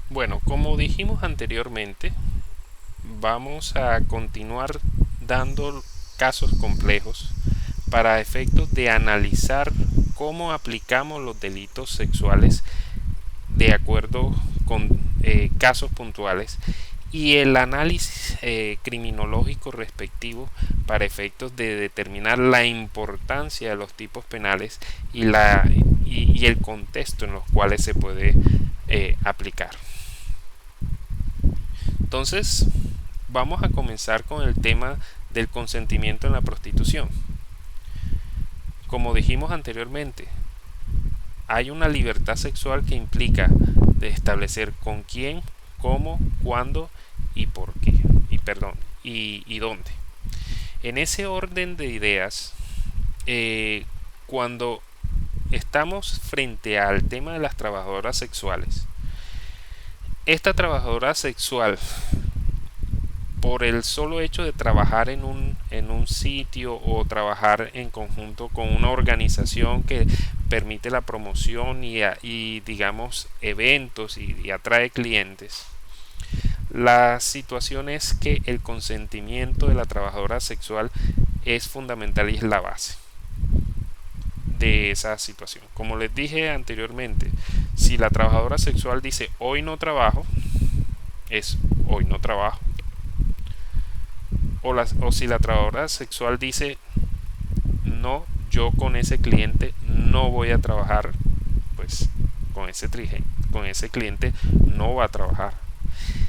Bueno, como dijimos anteriormente, vamos a continuar dando casos complejos para efectos de analizar cómo aplicamos los delitos sexuales de acuerdo con casos puntuales y el análisis criminológico respectivo para efectos de determinar la importancia de los tipos penales y el contexto en los cuales se puede aplicar. Entonces, vamos a comenzar con el tema del consentimiento en la prostitución. Como dijimos anteriormente, hay una libertad sexual que implica de establecer con quién, cómo, cuándo y por qué, y dónde. En ese orden de ideas, cuando estamos frente al tema de las trabajadoras sexuales, esta trabajadora sexual, por el solo hecho de trabajar en un sitio o trabajar en conjunto con una organización que permite la promoción y digamos eventos y atrae clientes, la situación es que el consentimiento de la trabajadora sexual es fundamental y es la base de esa situación. Como les dije anteriormente, si la trabajadora sexual dice hoy no trabajo, es hoy no trabajo. O si la trabajadora sexual dice no, yo con ese cliente no voy a trabajar, pues con ese cliente no va a trabajar.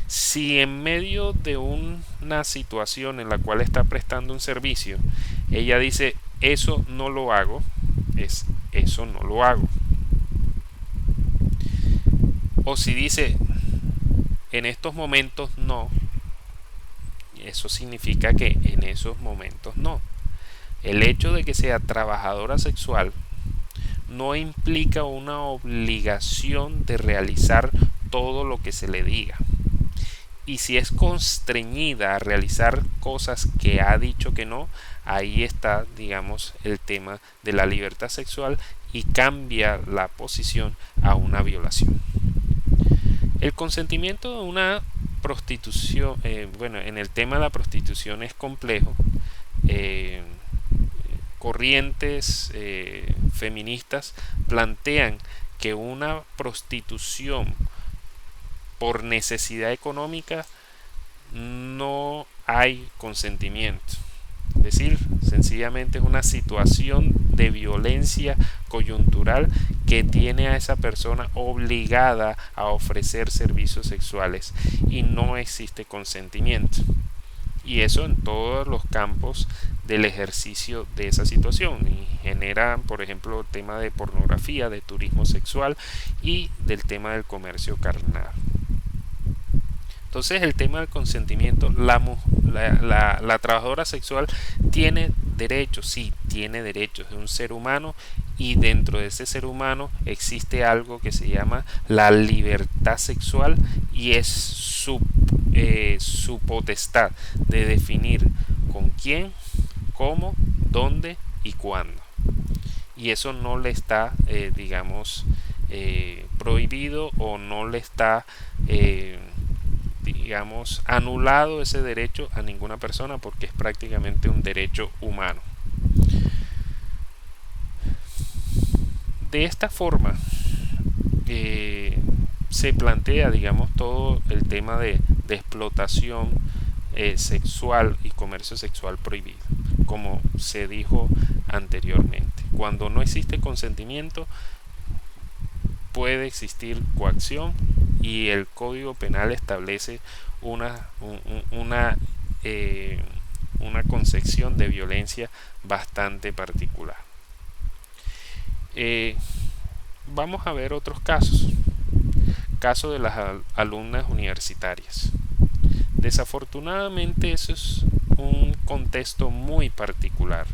Si en medio de una situación en la cual está prestando un servicio, ella dice eso no lo hago, es eso no lo hago. O si dice en estos momentos no, eso significa que en esos momentos no. El hecho de que sea trabajadora sexual no implica una obligación de realizar todo lo que se le diga. Y si es constreñida a realizar cosas que ha dicho que no, ahí está, digamos, el tema de la libertad sexual y cambia la posición a una violación. El consentimiento de una prostitución, bueno, en el tema de la prostitución es complejo. Eh, Corrientes feministas plantean que una prostitución por necesidad económica no hay consentimiento. Es decir, sencillamente es una situación de violencia coyuntural que tiene a esa persona obligada a ofrecer servicios sexuales y no existe consentimiento. Y eso en todos los campos del ejercicio de esa situación y genera, por ejemplo, el tema de pornografía, de turismo sexual y del tema del comercio carnal. Entonces el tema del consentimiento, la trabajadora sexual tiene derechos, sí, tiene derechos, es un ser humano y dentro de ese ser humano existe algo que se llama la libertad sexual y es su potestad de definir con quién, cómo, dónde y cuándo. Y eso no le está, digamos, prohibido o no le está digamos, anulado ese derecho a ninguna persona porque es prácticamente un derecho humano. De esta forma se plantea, digamos, todo el tema de explotación sexual y comercio sexual prohibido, como se dijo anteriormente. Cuando no existe consentimiento, puede existir coacción y el Código Penal establece una, eh, una concepción de violencia bastante particular. Eh, Vamos a ver otros casos. Caso de las alumnas universitarias. Desafortunadamente eso es un contexto muy particular.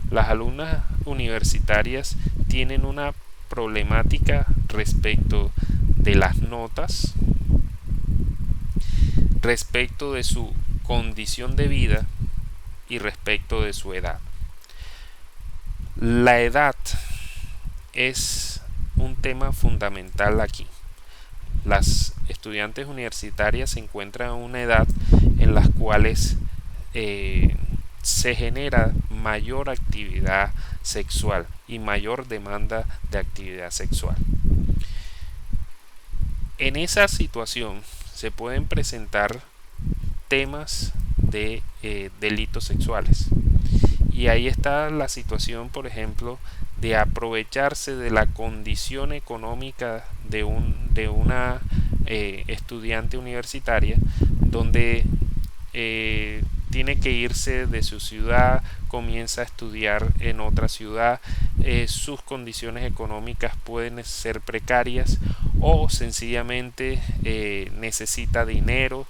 Las alumnas universitarias tienen una problemática respecto de las notas, respecto de su condición de vida y respecto de su edad. La edad es un tema fundamental aquí. Las estudiantes universitarias se encuentran en una edad en las cuales se genera mayor actividad sexual y mayor demanda de actividad sexual. En esa situación se pueden presentar temas de delitos sexuales. Y ahí está la situación, por ejemplo, de aprovecharse de la condición económica de una estudiante universitaria, donde tiene que irse de su ciudad, comienza a estudiar en otra ciudad, sus condiciones económicas pueden ser precarias o sencillamente necesita dinero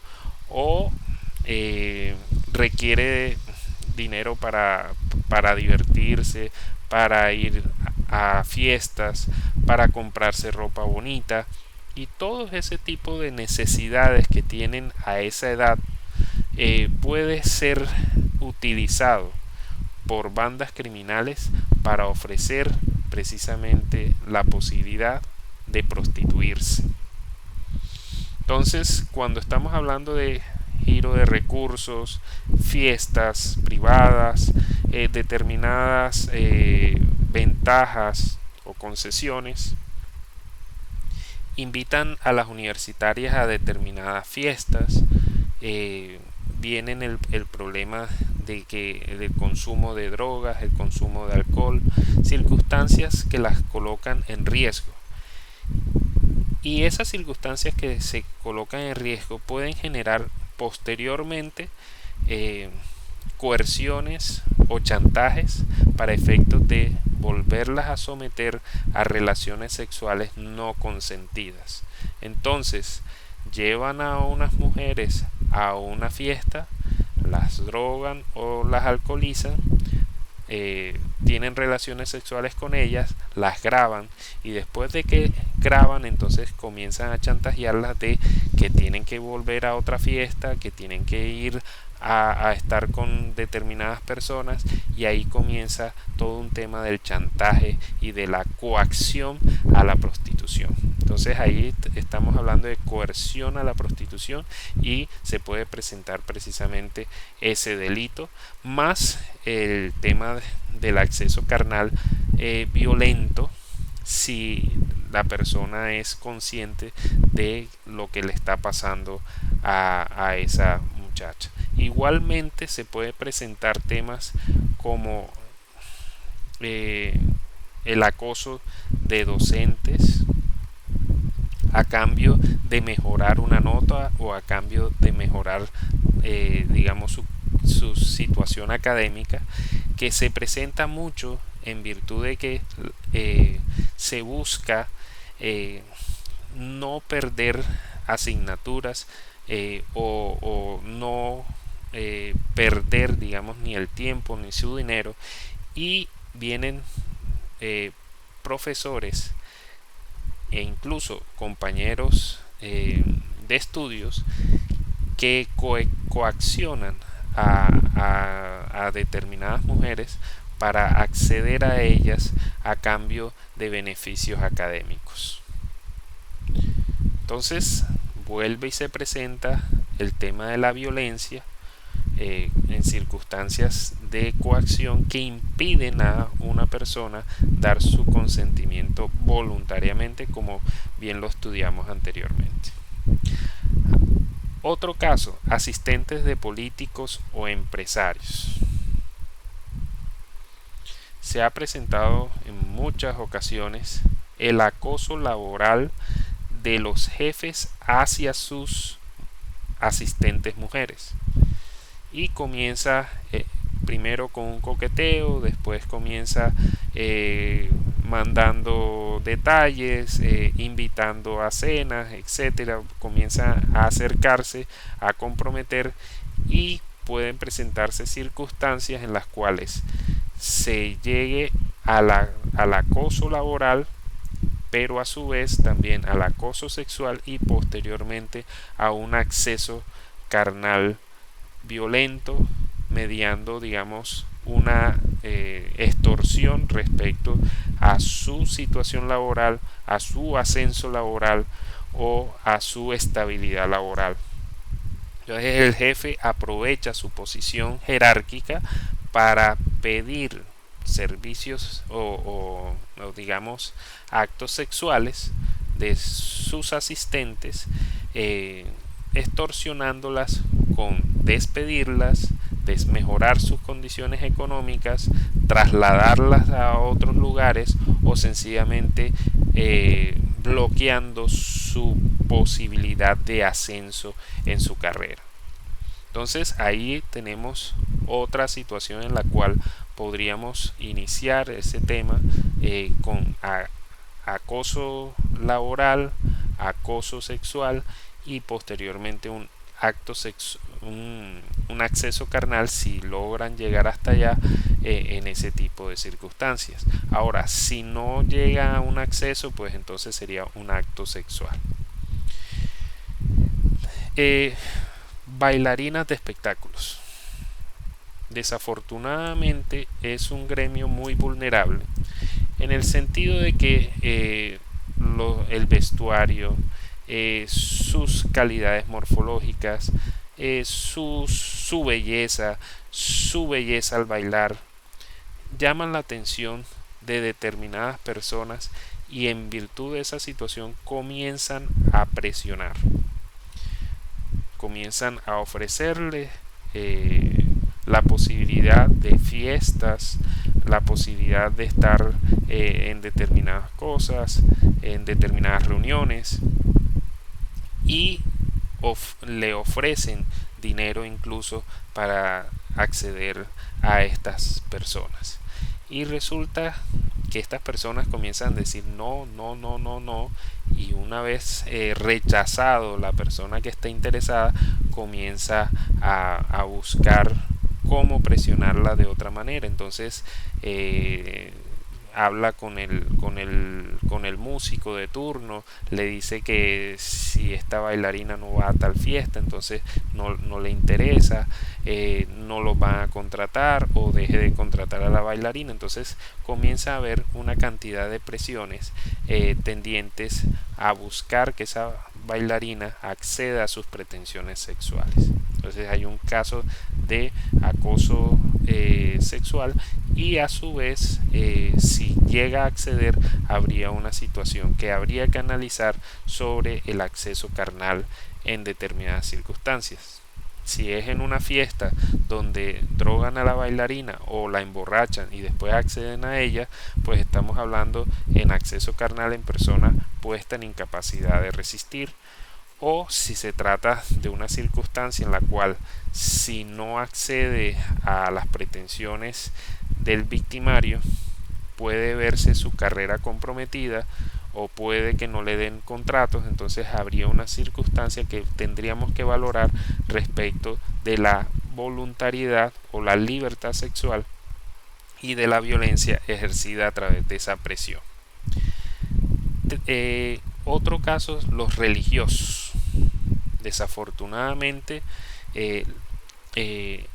o requiere dinero para divertirse, para ir a fiestas, para comprarse ropa bonita y todo ese tipo de necesidades que tienen a esa edad puede ser utilizado por bandas criminales para ofrecer precisamente la posibilidad de prostituirse. Entonces, cuando estamos hablando de giro de recursos, fiestas privadas, determinadas ventajas o concesiones, invitan a las universitarias a determinadas fiestas, vienen el problema del consumo de drogas, el consumo de alcohol, circunstancias que las colocan en riesgo. Y esas circunstancias que se colocan en riesgo pueden generar posteriormente coerciones o chantajes para efectos de volverlas a someter a relaciones sexuales no consentidas. Entonces, llevan a unas mujeres a una fiesta, las drogan o las alcoholizan, tienen relaciones sexuales con ellas, las graban y después de que graban entonces comienzan a chantajearlas de que tienen que volver a otra fiesta, que tienen que ir a estar con determinadas personas y ahí comienza todo un tema del chantaje y de la coacción a la prostitución. Entonces ahí estamos hablando de coerción a la prostitución y se puede presentar precisamente ese delito más el tema del acceso carnal violento si la persona es consciente de lo que le está pasando a esa muchacha. Igualmente se puede presentar temas como el acoso de docentes a cambio de mejorar una nota o a cambio de mejorar digamos su situación académica, que se presenta mucho en virtud de que se busca no perder asignaturas o no perder, digamos, ni el tiempo ni su dinero, y vienen profesores e incluso compañeros de estudios que coaccionan a determinadas mujeres para acceder a ellas a cambio de beneficios académicos. Entonces vuelve y se presenta el tema de la violencia en circunstancias de coacción que impiden a una persona dar su consentimiento voluntariamente, como bien lo estudiamos anteriormente. Otro caso, asistentes de políticos o empresarios. Se ha presentado en muchas ocasiones el acoso laboral de los jefes hacia sus asistentes mujeres. Y comienza primero con un coqueteo, después comienza mandando detalles, invitando a cenas, etcétera. Comienza a acercarse, a comprometer y pueden presentarse circunstancias en las cuales se llegue al acoso laboral, pero a su vez también al acoso sexual y posteriormente a un acceso carnal violento, mediando, digamos, una extorsión respecto a su situación laboral, a su ascenso laboral o a su estabilidad laboral. Entonces el jefe aprovecha su posición jerárquica para pedir servicios o digamos actos sexuales de sus asistentes, extorsionándolas con despedirlas, desmejorar sus condiciones económicas, trasladarlas a otros lugares o sencillamente bloqueando su posibilidad de ascenso en su carrera. Entonces ahí tenemos otra situación en la cual podríamos iniciar ese tema con acoso laboral, acoso sexual y posteriormente un acceso carnal si logran llegar hasta allá en ese tipo de circunstancias. Ahora, si no llega a un acceso, pues entonces sería un acto sexual. Bailarinas de espectáculos. Desafortunadamente es un gremio muy vulnerable en el sentido de que el vestuario, sus calidades morfológicas, su belleza al bailar, llaman la atención de determinadas personas y en virtud de esa situación comienzan a presionar, comienzan a ofrecerle la posibilidad de fiestas, la posibilidad de estar en determinadas cosas, en determinadas reuniones y le ofrecen dinero incluso para acceder a estas personas. Y resulta que estas personas comienzan a decir no, no, no, no, no, y una vez rechazado la persona que está interesada, comienza a buscar cómo presionarla de otra manera. Entonces habla con el músico de turno, le dice que si esta bailarina no va a tal fiesta, entonces no le interesa, no lo van a contratar o deje de contratar a la bailarina. Entonces comienza a haber una cantidad de presiones tendientes a buscar que esa bailarina acceda a sus pretensiones sexuales. Entonces hay un caso de acoso sexual y a su vez si llega a acceder habría una situación que habría que analizar sobre el acceso carnal en determinadas circunstancias. Si es en una fiesta donde drogan a la bailarina o la emborrachan y después acceden a ella, pues estamos hablando en acceso carnal en persona puesta en incapacidad de resistir. O si se trata de una circunstancia en la cual si no accede a las pretensiones del victimario puede verse su carrera comprometida o puede que no le den contratos, entonces habría una circunstancia que tendríamos que valorar respecto de la voluntariedad o la libertad sexual y de la violencia ejercida a través de esa presión. Otro caso, los religiosos. Desafortunadamente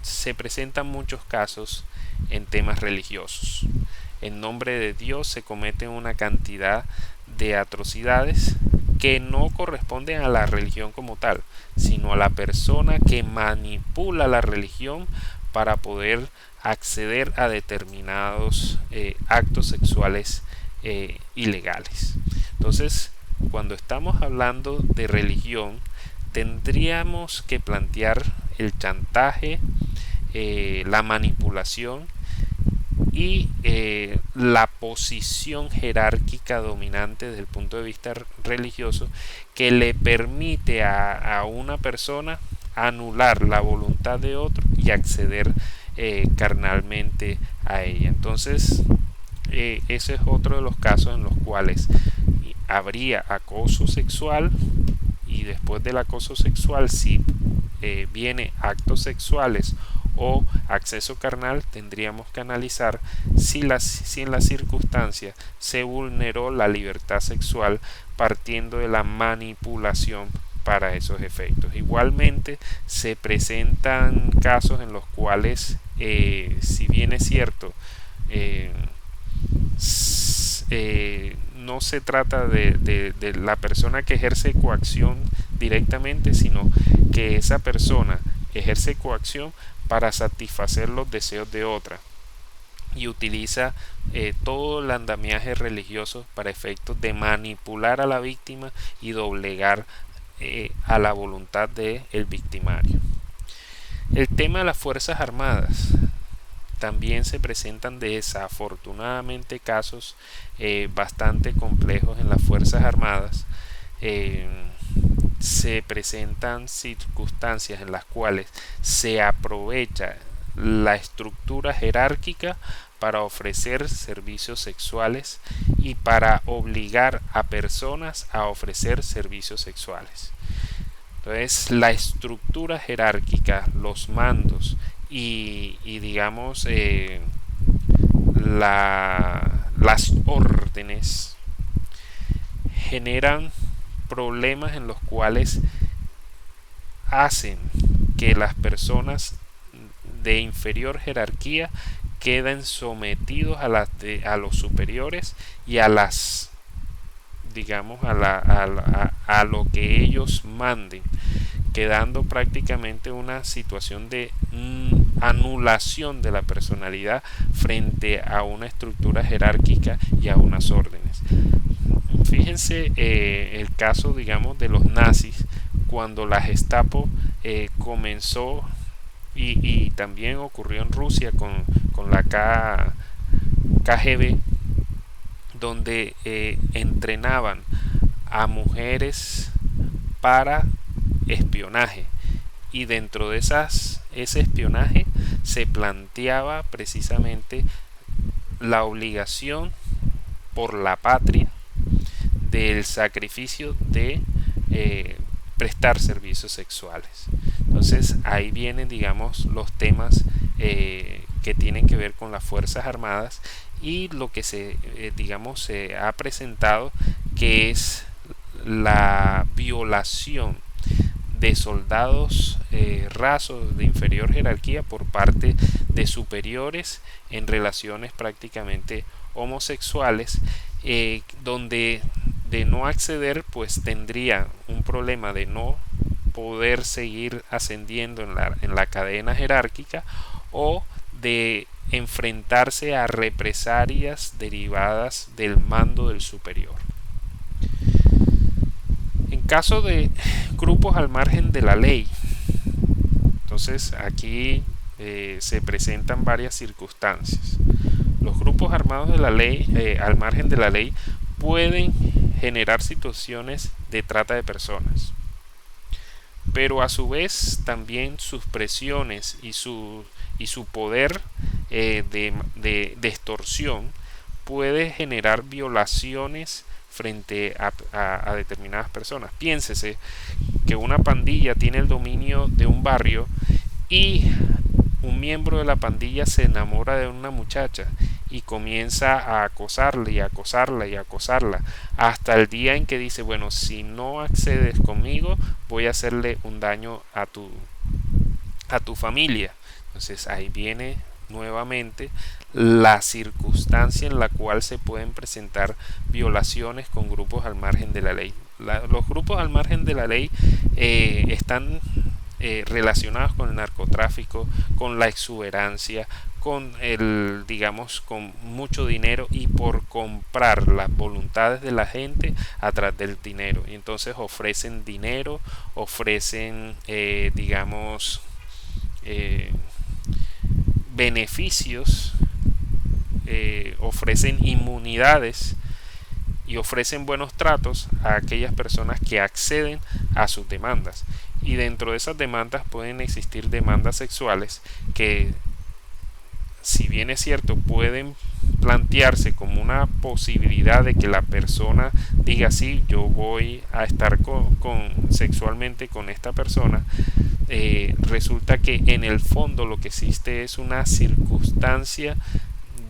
se presentan muchos casos en temas religiosos. En nombre de Dios se cometen una cantidad de atrocidades que no corresponden a la religión como tal, sino a la persona que manipula la religión para poder acceder a determinados actos sexuales ilegales. Entonces, cuando estamos hablando de religión, tendríamos que plantear el chantaje, la manipulación y la posición jerárquica dominante desde el punto de vista religioso que le permite a una persona anular la voluntad de otro y acceder carnalmente a ella. Entonces ese es otro de los casos en los cuales habría acoso sexual y después del acoso sexual si viene actos sexuales o acceso carnal, tendríamos que analizar si en la circunstancia se vulneró la libertad sexual partiendo de la manipulación para esos efectos. Igualmente se presentan casos en los cuales, si bien es cierto, no se trata de la persona que ejerce coacción directamente, sino que esa persona ejerce coacción para satisfacer los deseos de otra y utiliza todo el andamiaje religioso para efectos de manipular a la víctima y doblegar a la voluntad del victimario. El tema de las Fuerzas Armadas. También se presentan desafortunadamente casos bastante complejos en las Fuerzas Armadas. Se presentan circunstancias en las cuales se aprovecha la estructura jerárquica para ofrecer servicios sexuales y para obligar a personas a ofrecer servicios sexuales. Entonces, la estructura jerárquica, los mandos y digamos las órdenes generan problemas en los cuales hacen que las personas de inferior jerarquía queden sometidos a los superiores y a las, digamos, a lo que ellos manden, quedando prácticamente una situación de anulación de la personalidad frente a una estructura jerárquica y a unas órdenes. Fíjense el caso, digamos, de los nazis, cuando la Gestapo comenzó, y también ocurrió en Rusia con la KGB, donde entrenaban a mujeres para espionaje, y dentro de ese espionaje se planteaba precisamente la obligación por la patria del sacrificio de prestar servicios sexuales. Entonces ahí vienen, digamos, los temas que tienen que ver con las Fuerzas Armadas y lo que se ha presentado, que es la violación de soldados rasos de inferior jerarquía por parte de superiores en relaciones prácticamente homosexuales, donde de no acceder pues tendría un problema de no poder seguir ascendiendo en la cadena jerárquica, o de enfrentarse a represalias derivadas del mando del superior. En caso de grupos al margen de la ley, entonces aquí se presentan varias circunstancias. Los grupos armados de la ley, al margen de la ley, pueden generar situaciones de trata de personas, pero a su vez también sus presiones y su poder de extorsión puede generar violaciones frente a determinadas personas. Piénsese que una pandilla tiene el dominio de un barrio y un miembro de la pandilla se enamora de una muchacha y comienza a acosarla y acosarla y acosarla hasta el día en que dice, bueno, si no accedes conmigo voy a hacerle un daño a tu familia. Entonces ahí viene nuevamente la circunstancia en la cual se pueden presentar violaciones con grupos al margen de la ley. Los grupos al margen de la ley están relacionados con el narcotráfico, con la exuberancia, con con mucho dinero y por comprar las voluntades de la gente a través del dinero. Y entonces ofrecen dinero, ofrecen beneficios, ofrecen inmunidades y ofrecen buenos tratos a aquellas personas que acceden a sus demandas. Y dentro de esas demandas pueden existir demandas sexuales que, si bien es cierto, pueden plantearse como una posibilidad de que la persona diga, sí, yo voy a estar sexualmente con esta persona. Resulta que en el fondo lo que existe es una circunstancia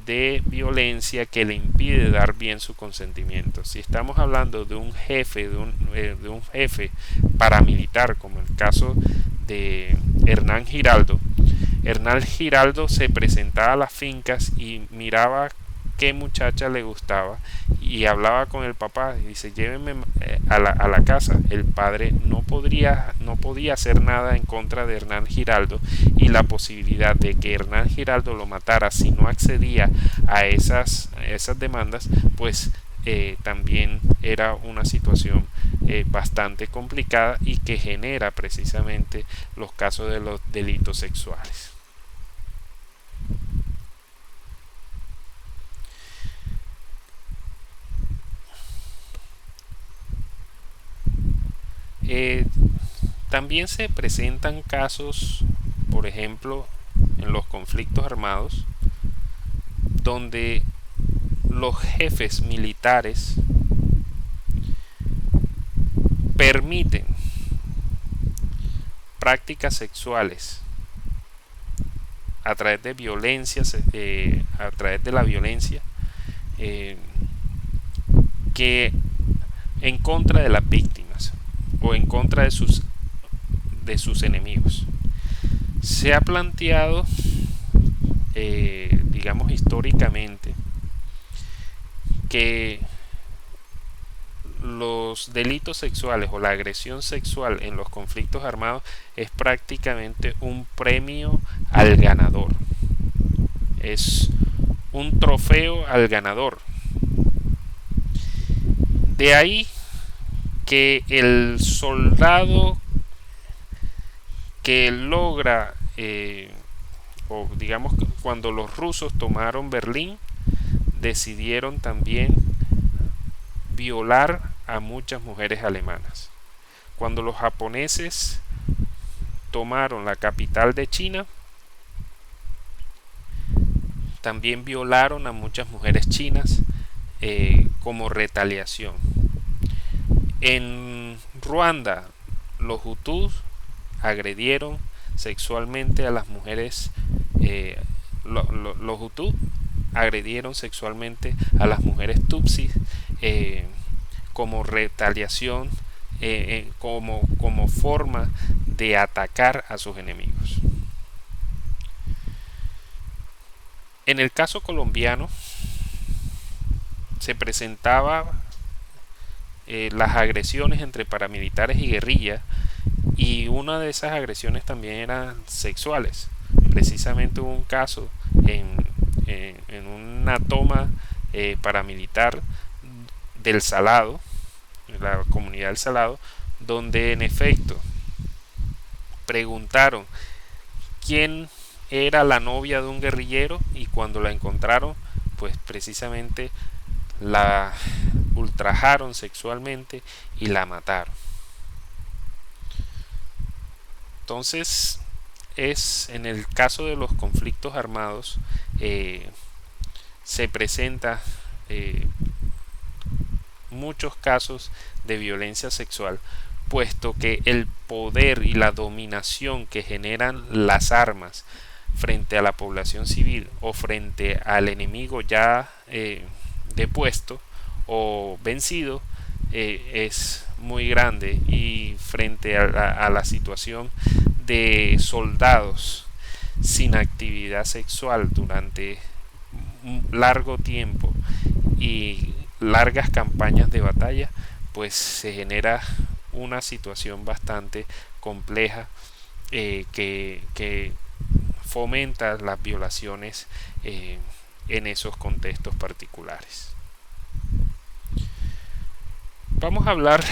de violencia que le impide dar bien su consentimiento. Si estamos hablando de un jefe, de un jefe paramilitar, como el caso de Hernán Giraldo, Hernán Giraldo se presentaba a las fincas y miraba qué muchacha le gustaba y hablaba con el papá y dice: llévenme a la casa. El padre no podía hacer nada en contra de Hernán Giraldo, y la posibilidad de que Hernán Giraldo lo matara si no accedía a esas demandas, pues también era una situación bastante complicada, y que genera precisamente los casos de los delitos sexuales. También se presentan casos, por ejemplo, en los conflictos armados, donde los jefes militares permiten prácticas sexuales a través de violencia, que en contra de las víctimas o en contra de sus enemigos. Se ha planteado, digamos históricamente, que los delitos sexuales o la agresión sexual en los conflictos armados es prácticamente un premio al ganador. Es un trofeo al ganador. De ahí que el soldado que logra, o digamos que cuando los rusos tomaron Berlín, decidieron también violar a muchas mujeres alemanas. Cuando los japoneses tomaron la capital de China, también violaron a muchas mujeres chinas como retaliación. En Ruanda, los hutus agredieron sexualmente a las mujeres. Los hutus agredieron sexualmente a las mujeres tutsis como retaliación, como forma de atacar a sus enemigos. En el caso colombiano se presentaba las agresiones entre paramilitares y guerrillas, y una de esas agresiones también eran sexuales. Precisamente hubo un caso en una toma paramilitar del Salado, la comunidad del Salado, donde en efecto preguntaron quién era la novia de un guerrillero, y cuando la encontraron, pues precisamente la ultrajaron sexualmente y la mataron. Entonces, es en el caso de los conflictos armados, se presenta muchos casos de violencia sexual, puesto que el poder y la dominación que generan las armas frente a la población civil o frente al enemigo ya depuesto o vencido es muy grande, y frente a la situación de soldados sin actividad sexual durante un largo tiempo y largas campañas de batalla, pues se genera una situación bastante compleja que fomenta las violaciones en esos contextos particulares. Vamos a hablar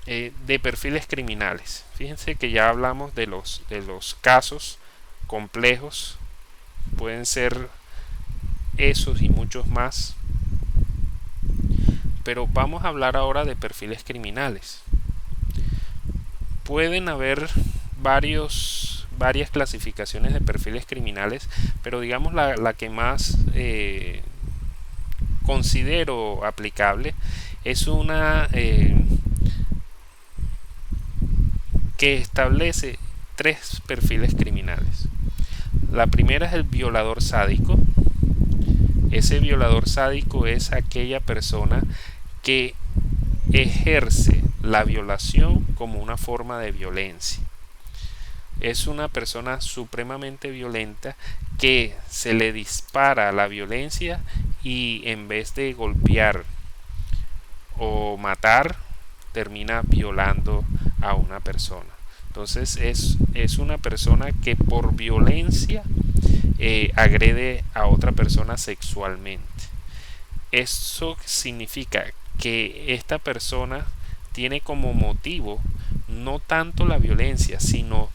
de perfiles criminales. Fíjense que ya hablamos de los casos complejos, pueden ser esos y muchos más, pero vamos a hablar ahora de perfiles criminales. Pueden haber varias clasificaciones de perfiles criminales, pero digamos la que más considero aplicable es una que establece 3 perfiles criminales. La primera es el violador sádico, Ese violador sádico es aquella persona que ejerce la violación como una forma de violencia. Es una persona supremamente violenta que se le dispara la violencia y en vez de golpear o matar, termina violando a una persona. Entonces es una persona que por violencia agrede a otra persona sexualmente. Eso significa que esta persona tiene como motivo no tanto la violencia, sino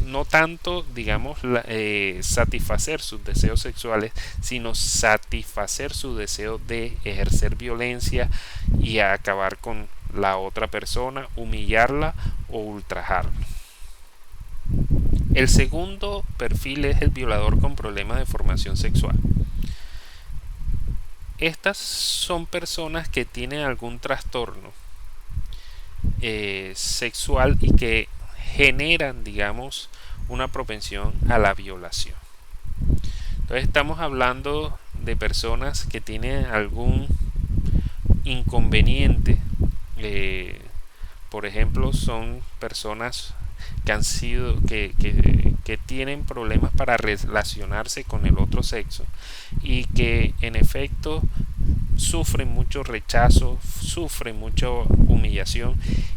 no tanto, digamos, satisfacer sus deseos sexuales, sino satisfacer su deseo de ejercer violencia y acabar con la otra persona, humillarla o ultrajarla. El segundo perfil es el violador con problemas de formación sexual. Estas son personas que tienen algún trastorno sexual y que generan, digamos, una propensión a la violación. Entonces estamos hablando de personas que tienen algún inconveniente. Por ejemplo, son personas que han sido que tienen problemas para relacionarse con el otro sexo y que en efecto sufren mucho rechazo, sufren mucha humillación,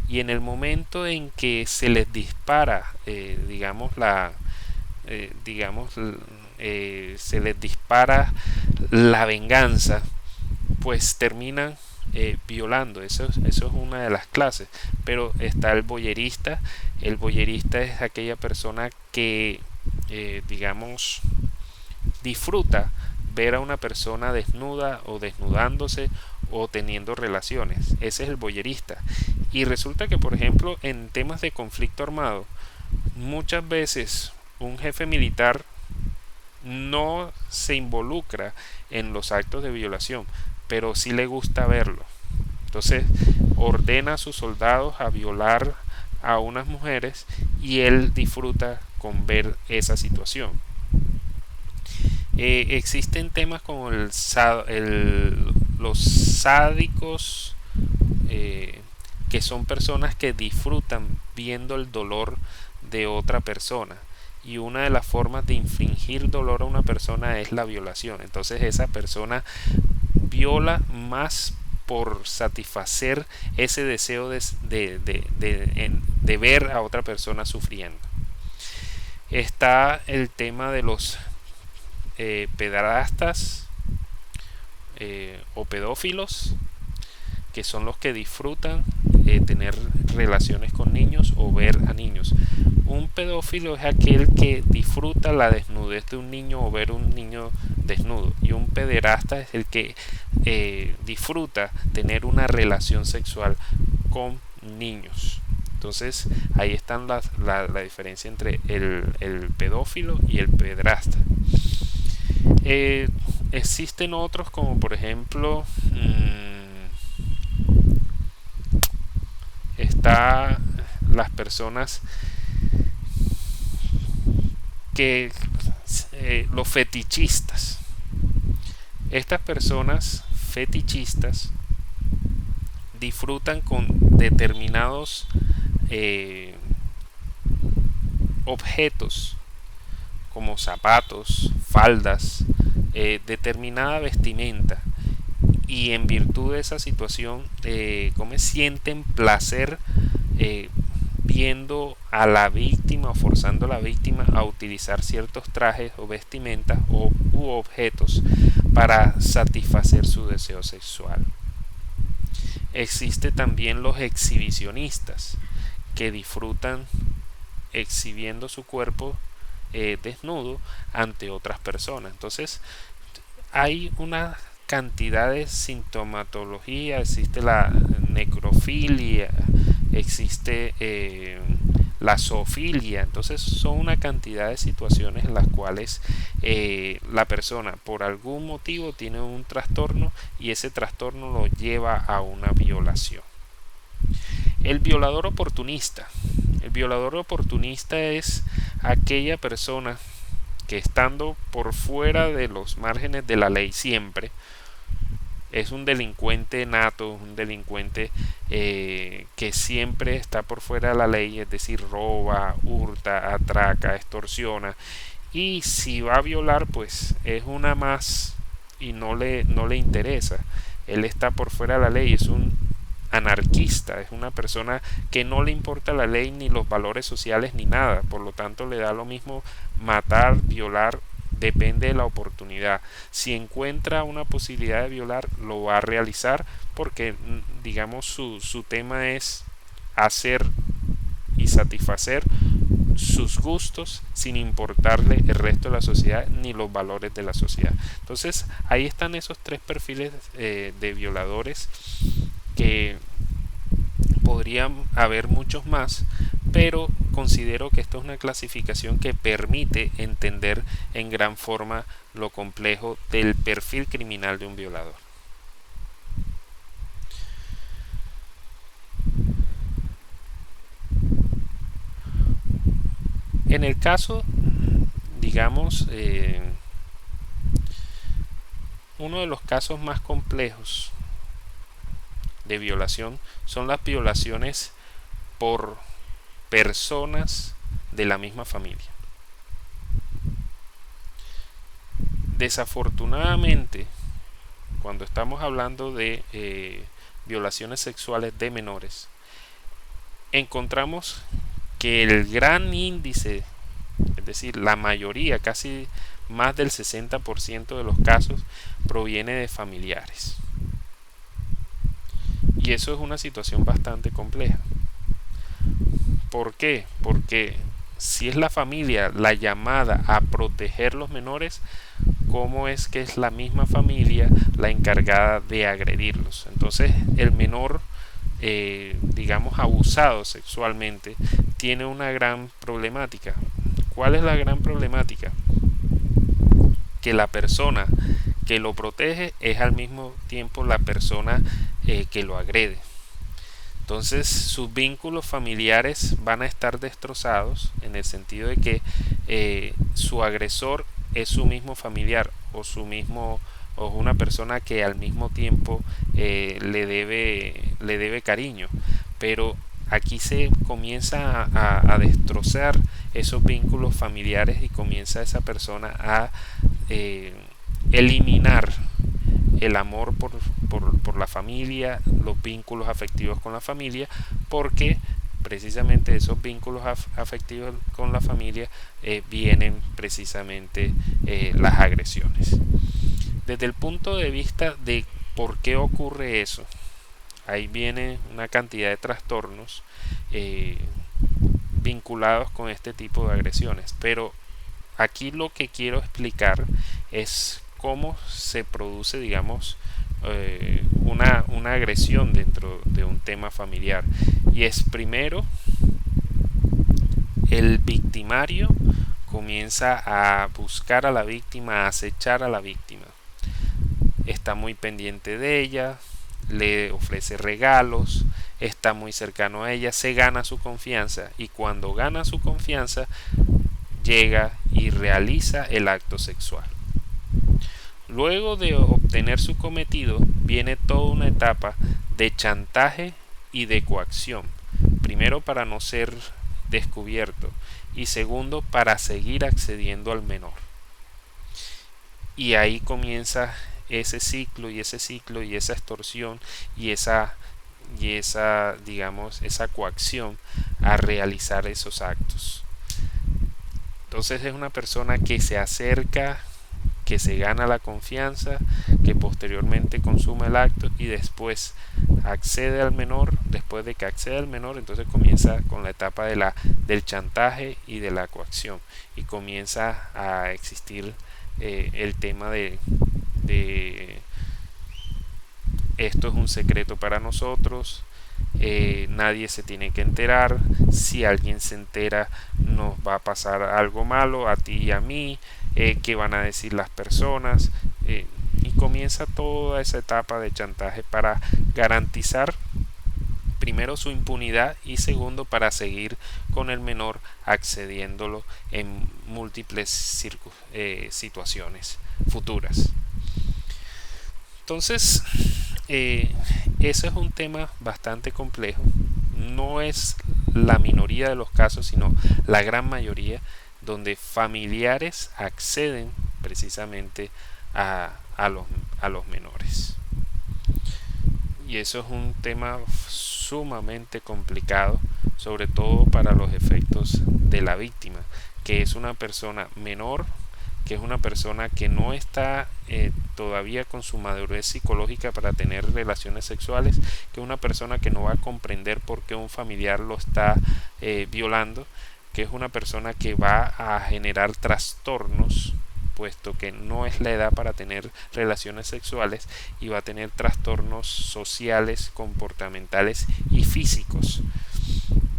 y en el momento en que se les dispara se les dispara la venganza, pues terminan violando. Eso es una de las clases. Pero está el voyerista. El voyerista es aquella persona que disfruta ver a una persona desnuda o desnudándose o teniendo relaciones. Ese es el voyerista. Y resulta que, por ejemplo, en temas de conflicto armado, muchas veces un jefe militar no se involucra en los actos de violación, pero sí le gusta verlo. Entonces ordena a sus soldados a violar a unas mujeres y él disfruta con ver esa situación. Existen temas como los sádicos, que son personas que disfrutan viendo el dolor de otra persona, y una de las formas de infligir dolor a una persona es la violación. Entonces esa persona viola más por satisfacer ese deseo de ver a otra persona sufriendo. Está el tema de los pederastas o pedófilos, que son los que disfrutan tener relaciones con niños o ver a niños. Un pedófilo es aquel que disfruta la desnudez de un niño o ver un niño desnudo, y un pederasta es el que disfruta tener una relación sexual con niños. Entonces ahí está la diferencia entre el pedófilo y el pederasta. Existen otros, como por ejemplo está las personas que los fetichistas. Estas personas fetichistas disfrutan con determinados objetos como zapatos, faldas, determinada vestimenta, y en virtud de esa situación sienten placer viendo a la víctima o forzando a la víctima a utilizar ciertos trajes o vestimentas u objetos para satisfacer su deseo sexual. Existe también los exhibicionistas, que disfrutan exhibiendo su cuerpo desnudo ante otras personas. Entonces hay una cantidad de sintomatología. Existe la necrofilia, existe la zoofilia. Entonces son una cantidad de situaciones en las cuales la persona por algún motivo tiene un trastorno y ese trastorno lo lleva a una violación. El violador oportunista. El violador oportunista es aquella persona que estando por fuera de los márgenes de la ley siempre, es un delincuente nato, un delincuente que siempre está por fuera de la ley, es decir, roba, hurta, atraca, extorsiona, y si va a violar, pues es una más y no le interesa. Él está por fuera de la ley, es un anarquista, es una persona que no le importa la ley ni los valores sociales ni nada, por lo tanto le da lo mismo matar, violar, depende de la oportunidad. Si encuentra una posibilidad de violar, lo va a realizar porque, digamos, su tema es hacer y satisfacer sus gustos sin importarle el resto de la sociedad ni los valores de la sociedad. Entonces ahí están esos tres perfiles de violadores, que podrían haber muchos más, pero considero que esto es una clasificación que permite entender en gran forma lo complejo del perfil criminal de un violador. En el caso, digamos, uno de los casos más complejos de violación son las violaciones por personas de la misma familia. Desafortunadamente, cuando estamos hablando de violaciones sexuales de menores, encontramos que el gran índice, es decir, la mayoría, casi más del 60% de los casos, proviene de familiares. Y eso es una situación bastante compleja. ¿Por qué? Porque si es la familia la llamada a proteger los menores, ¿cómo es que es la misma familia la encargada de agredirlos? Entonces el menor, digamos, abusado sexualmente, tiene una gran problemática. ¿Cuál es la gran problemática? Que la persona que lo protege es al mismo tiempo la persona que lo agrede. Entonces sus vínculos familiares van a estar destrozados en el sentido de que su agresor es su mismo familiar o su mismo o una persona que al mismo tiempo le debe cariño, pero aquí se comienza a destrozar esos vínculos familiares y comienza esa persona a eliminar el amor por la familia, los vínculos afectivos con la familia, porque precisamente esos vínculos afectivos con la familia vienen precisamente las agresiones. Desde el punto de vista de por qué ocurre eso, ahí viene una cantidad de trastornos vinculados con este tipo de agresiones, pero aquí lo que quiero explicar es cómo se produce, digamos, una agresión dentro de un tema familiar. Y es primero, el victimario comienza a buscar a la víctima, a acechar a la víctima. Está muy pendiente de ella, le ofrece regalos, está muy cercano a ella, se gana su confianza y cuando gana su confianza llega y realiza el acto sexual. Luego de obtener su cometido viene toda una etapa de chantaje y de coacción. Primero para no ser descubierto y segundo para seguir accediendo al menor. Y ahí comienza ese ciclo y ese ciclo y esa extorsión y esa digamos, esa coacción a realizar esos actos. Entonces es una persona que se acerca, que se gana la confianza, que posteriormente consume el acto y después accede al menor. Después de que accede al menor, entonces comienza con la etapa del chantaje y de la coacción y comienza a existir el tema de esto es un secreto para nosotros, nadie se tiene que enterar, si alguien se entera nos va a pasar algo malo a ti y a mí, qué van a decir las personas, y comienza toda esa etapa de chantaje para garantizar primero su impunidad y segundo para seguir con el menor accediéndolo en múltiples situaciones futuras. Entonces, eso es un tema bastante complejo. No es la minoría de los casos, sino la gran mayoría, donde familiares acceden precisamente a los menores. Y eso es un tema sumamente complicado, sobre todo para los efectos de la víctima, que es una persona menor, que es una persona que no está todavía con su madurez psicológica para tener relaciones sexuales, que es una persona que no va a comprender por qué un familiar lo está violando, que es una persona que va a generar trastornos, puesto que no es la edad para tener relaciones sexuales, y va a tener trastornos sociales, comportamentales y físicos.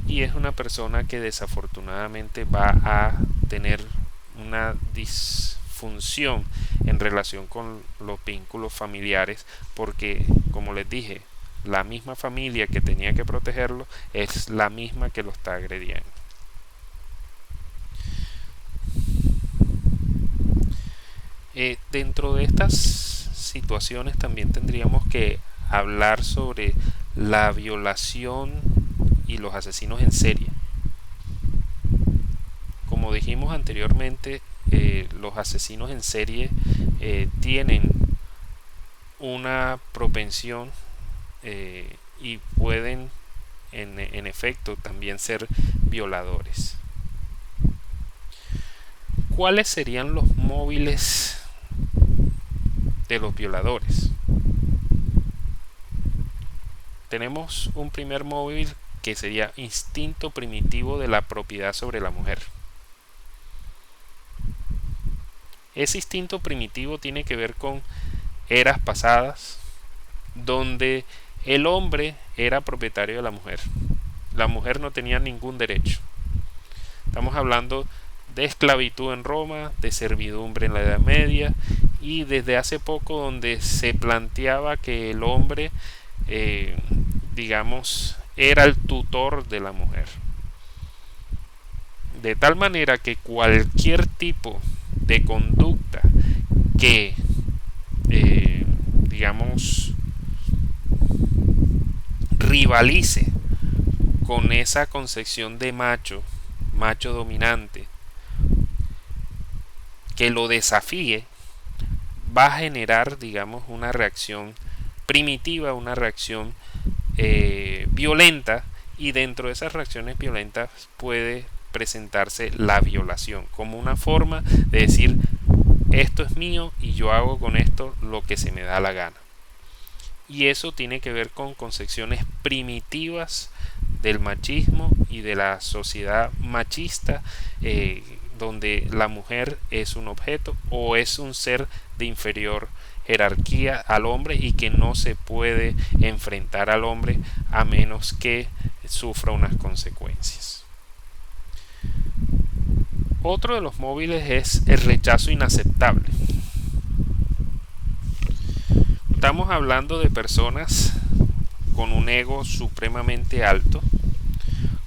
Y es una persona que desafortunadamente va a tener una disfunción en relación con los vínculos familiares, porque, como les dije, la misma familia que tenía que protegerlo es la misma que lo está agrediendo. Dentro de estas situaciones también tendríamos que hablar sobre la violación y los asesinos en serie. Como dijimos anteriormente, los asesinos en serie tienen una propensión y pueden en efecto también ser violadores. ¿Cuáles serían los móviles de los violadores? Tenemos un primer móvil que sería instinto primitivo de la propiedad sobre la mujer. Ese instinto primitivo tiene que ver con eras pasadas, donde el hombre era propietario de la mujer. La mujer no tenía ningún derecho. Estamos hablando de esclavitud en Roma, de servidumbre en la Edad Media, y desde hace poco donde se planteaba que el hombre, digamos, era el tutor de la mujer. De tal manera que cualquier tipo de conducta que, digamos, rivalice con esa concepción de macho dominante, que lo desafíe, va a generar, digamos, una reacción primitiva, una reacción violenta, y dentro de esas reacciones violentas puede presentarse la violación como una forma de decir: esto es mío y yo hago con esto lo que se me da la gana. Y eso tiene que ver con concepciones primitivas del machismo y de la sociedad machista, donde la mujer es un objeto o es un ser de inferior jerarquía al hombre y que no se puede enfrentar al hombre a menos que sufra unas consecuencias. Otro de los móviles es el rechazo inaceptable. Estamos hablando de personas con un ego supremamente alto,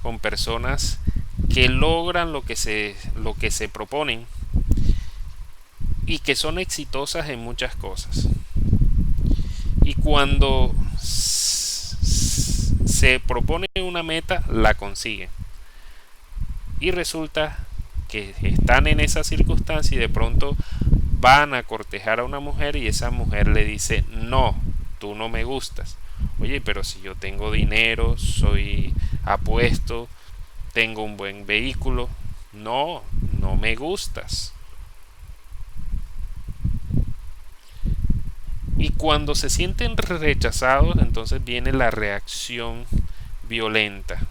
con personas que logran lo que se proponen y que son exitosas en muchas cosas. Y cuando se propone una meta, la consiguen. Y resulta que están en esa circunstancia y de pronto van a cortejar a una mujer y esa mujer le dice: no, tú no me gustas. Oye, pero si yo tengo dinero, soy apuesto, tengo un buen vehículo. No, no me gustas. Y cuando se sienten rechazados, entonces viene la reacción violenta.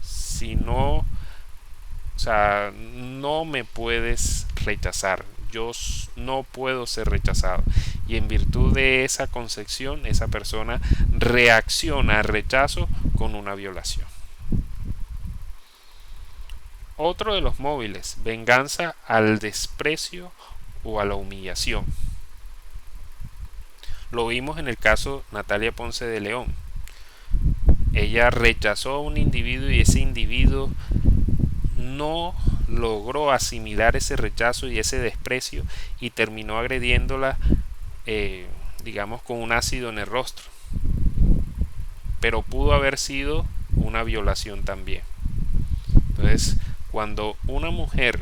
Si no, o sea, no me puedes rechazar, yo no puedo ser rechazado. Y en virtud de esa concepción, esa persona reacciona al rechazo con una violación. Otro de los móviles: venganza al desprecio o a la humillación. Lo vimos en el caso Natalia Ponce de León. Ella rechazó a un individuo y ese individuo no logró asimilar ese rechazo y ese desprecio y terminó agrediéndola, digamos, con un ácido en el rostro. Pero pudo haber sido una violación también. Entonces, cuando una mujer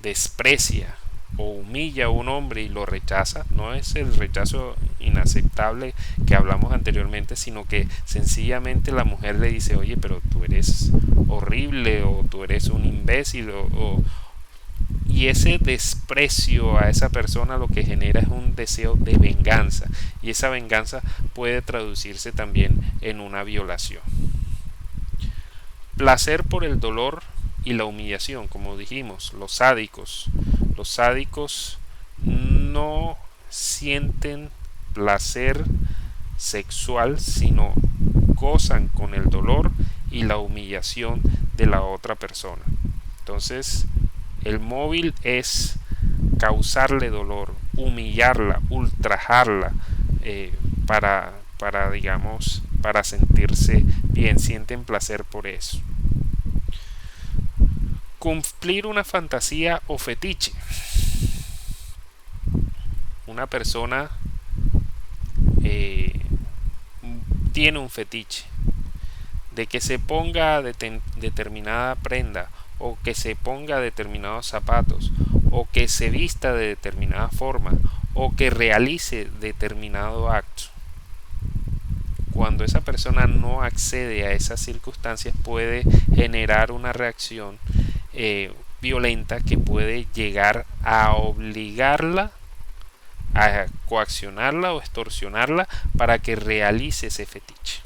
desprecia o humilla a un hombre y lo rechaza, no es el rechazo inaceptable que hablamos anteriormente, sino que sencillamente la mujer le dice, oye, pero tú eres horrible o tú eres un imbécil y ese desprecio a esa persona lo que genera es un deseo de venganza y esa venganza puede traducirse también en una violación. Placer por el dolor y la humillación, como dijimos, los sádicos no sienten placer sexual, sino gozan con el dolor y la humillación de la otra persona. Entonces, el móvil es causarle dolor, humillarla, ultrajarla, digamos, para sentirse bien, sienten placer por eso. Cumplir una fantasía o fetiche. Una persona eh, tiene un fetiche de que se ponga determinada prenda o que se ponga determinados zapatos o que se vista de determinada forma o que realice determinado acto. Cuando esa persona no accede a esas circunstancias puede generar una reacción violenta que puede llegar a obligarla, a coaccionarla o extorsionarla para que realice ese fetiche.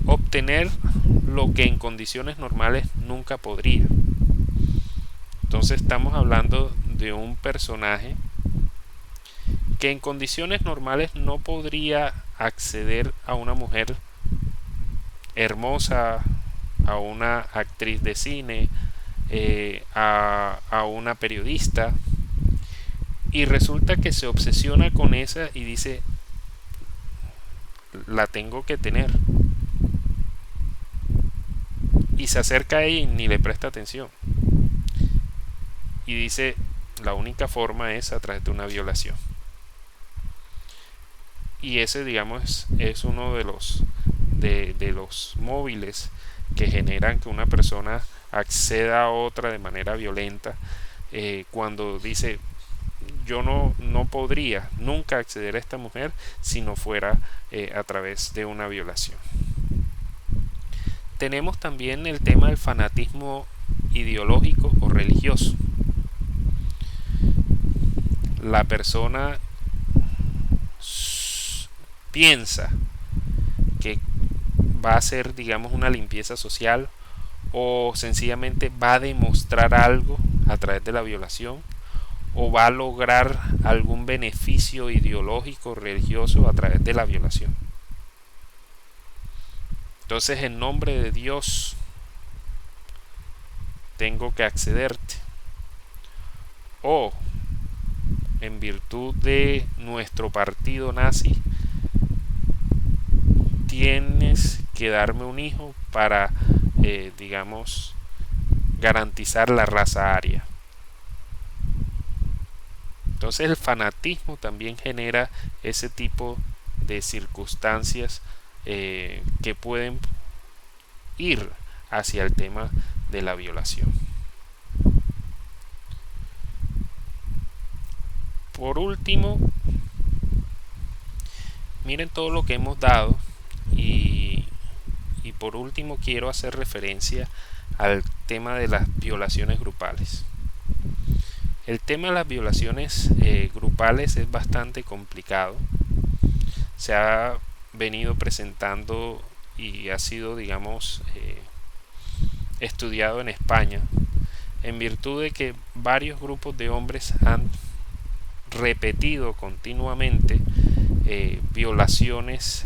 Obtener lo que en condiciones normales nunca podría. Entonces estamos hablando de un personaje que en condiciones normales no podría acceder a una mujer hermosa, a una actriz de cine, a una periodista, y resulta que se obsesiona con esa y dice, la tengo que tener, y se acerca a ella y ni le presta atención y dice, la única forma es a través de una violación. Y ese, digamos, es uno de los móviles que generan que una persona acceda a otra de manera violenta, cuando dice, yo no podría nunca acceder a esta mujer si no fuera a través de una violación. Tenemos también el tema del fanatismo ideológico o religioso. La persona piensa que va a hacer, digamos, una limpieza social o sencillamente va a demostrar algo a través de la violación o va a lograr algún beneficio ideológico religioso a través de la violación. Entonces, en nombre de Dios tengo que accederte, o en virtud de nuestro partido nazi tienes que darme un hijo para, digamos, garantizar la raza aria. Entonces el fanatismo también genera ese tipo de circunstancias que pueden ir hacia el tema de la violación. Por último, miren todo lo que hemos dado y por último quiero hacer referencia al tema de las violaciones grupales. El tema de las violaciones grupales es bastante complicado. Se ha venido presentando y ha sido, digamos, estudiado en España en virtud de que varios grupos de hombres han repetido continuamente violaciones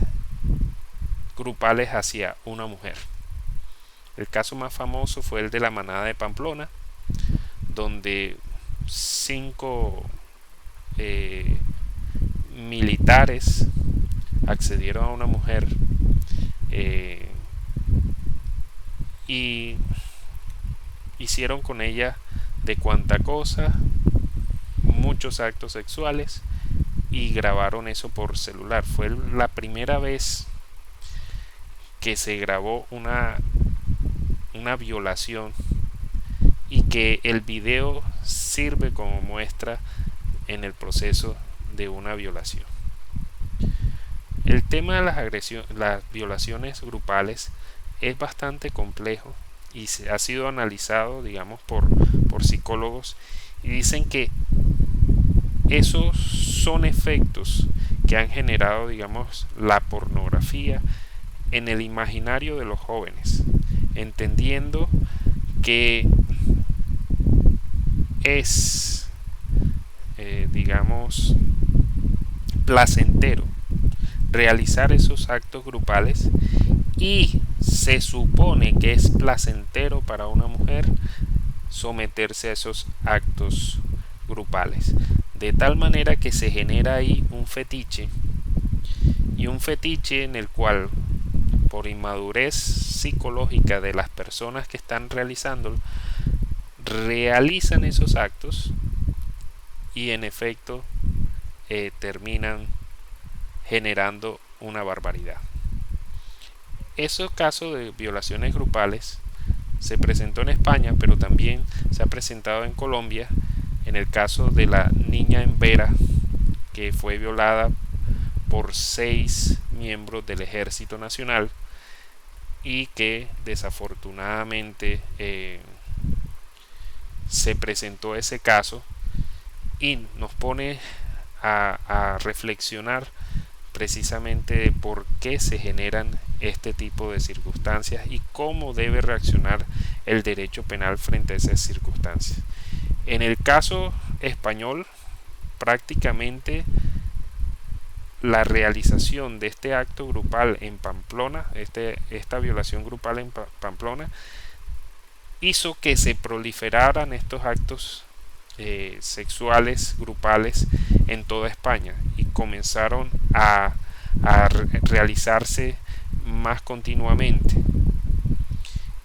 grupales hacia una mujer. El caso más famoso fue el de la manada de Pamplona, donde 5 militares accedieron a una mujer y hicieron con ella de cuanta cosa, muchos actos sexuales, y grabaron eso por celular. Fue la primera vez que se grabó una violación y que el video sirve como muestra en el proceso de una violación. El tema de las violaciones grupales es bastante complejo y ha sido analizado, digamos, por psicólogos, y dicen que esos son efectos que han generado, digamos, la pornografía en el imaginario de los jóvenes, entendiendo que es, digamos, placentero realizar esos actos grupales, y se supone que es placentero para una mujer someterse a esos actos grupales, de tal manera que se genera ahí un fetiche, y un fetiche en el cual, por inmadurez psicológica de las personas que están realizándolo, realizan esos actos y en efecto terminan generando una barbaridad. Esos casos de violaciones grupales se presentó en España, pero también se ha presentado en Colombia, en el caso de la niña en Vera, que fue violada por 6 miembros del Ejército Nacional y que desafortunadamente se presentó ese caso, y nos pone a reflexionar precisamente de por qué se generan este tipo de circunstancias y cómo debe reaccionar el derecho penal frente a esas circunstancias. En el caso español, prácticamente la realización de este acto grupal en Pamplona, esta violación grupal en Pamplona, hizo que se proliferaran estos actos sexuales grupales en toda España, y comenzaron a realizarse más continuamente.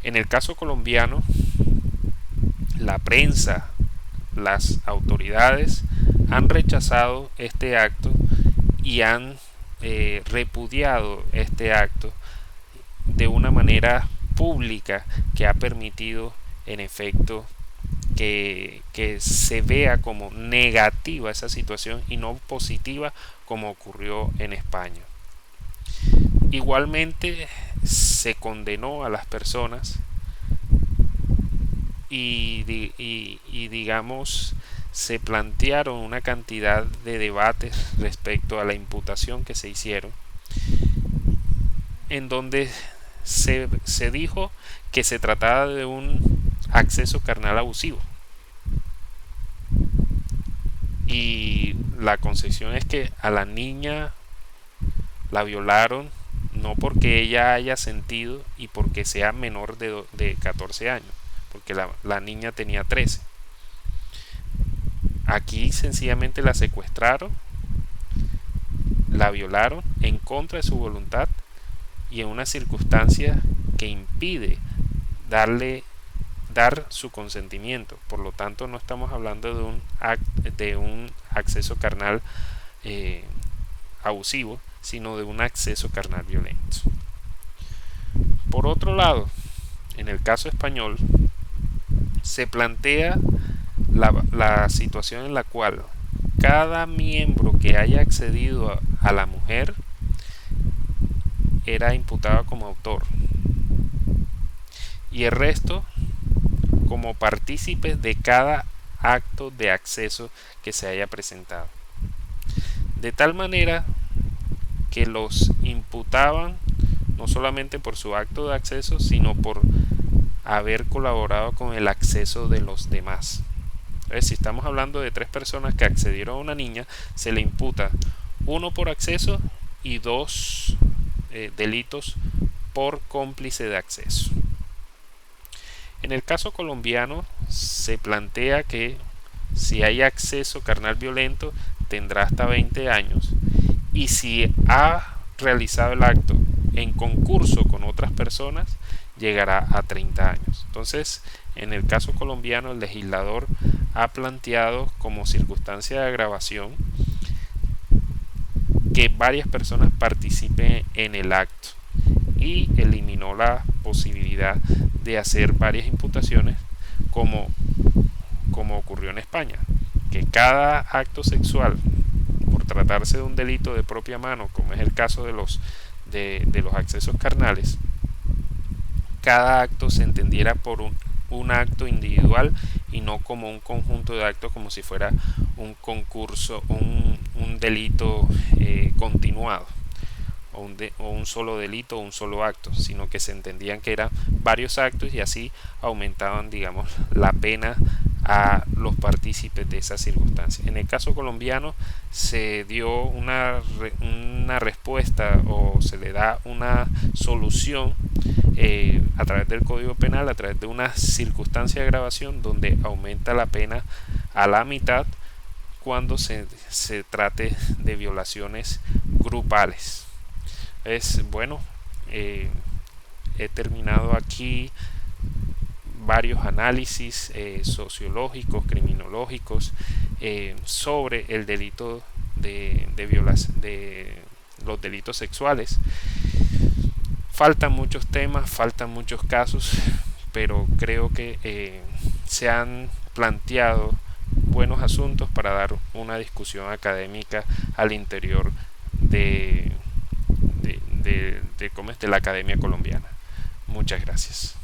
En el caso colombiano, la prensa, las autoridades han rechazado este acto y han repudiado este acto de una manera pública, que ha permitido en efecto que se vea como negativa esa situación y no positiva como ocurrió en España. Igualmente se condenó a las personas y digamos, se plantearon una cantidad de debates respecto a la imputación que se hicieron, en donde se dijo que se trataba de un acceso carnal abusivo, y la concepción es que a la niña la violaron no porque ella haya sentido y porque sea menor de 14 años, porque la niña tenía 13. Aquí sencillamente la secuestraron, la violaron en contra de su voluntad y en una circunstancia que impide dar su consentimiento. Por lo tanto, no estamos hablando de un acceso carnal abusivo, sino de un acceso carnal violento. Por otro lado, en el caso español, se plantea la situación en la cual cada miembro que haya accedido a la mujer era imputado como autor, y el resto como partícipes de cada acto de acceso que se haya presentado, de tal manera que los imputaban no solamente por su acto de acceso, sino por haber colaborado con el acceso de los demás. Entonces, si estamos hablando de 3 personas que accedieron a una niña, se le imputa 1 por acceso y 2 delitos por cómplice de acceso. En el caso colombiano se plantea que si hay acceso carnal violento tendrá hasta 20 años, y si ha realizado el acto en concurso con otras personas, llegará a 30 años. Entonces, en el caso colombiano, el legislador ha planteado como circunstancia de agravación que varias personas participen en el acto y eliminó la posibilidad de hacer varias imputaciones como, como ocurrió en España, que cada acto sexual, por tratarse de un delito de propia mano, como es el caso de los accesos carnales, cada acto se entendiera por un acto individual y no como un conjunto de actos, como si fuera un concurso, un delito continuado, o un solo delito o un solo acto, sino que se entendían que eran varios actos y así aumentaban, digamos, la pena a los partícipes de esa circunstancia. En el caso colombiano se dio una respuesta, o se le da una solución a través del Código Penal, a través de una circunstancia de agravación donde aumenta la pena a la mitad cuando se trate de violaciones grupales. Es bueno, he terminado aquí varios análisis sociológicos, criminológicos, sobre el delito de violación, de los delitos sexuales. Faltan muchos temas, faltan muchos casos, pero creo que se han planteado buenos asuntos para dar una discusión académica al interior de la Academia Colombiana. Muchas gracias.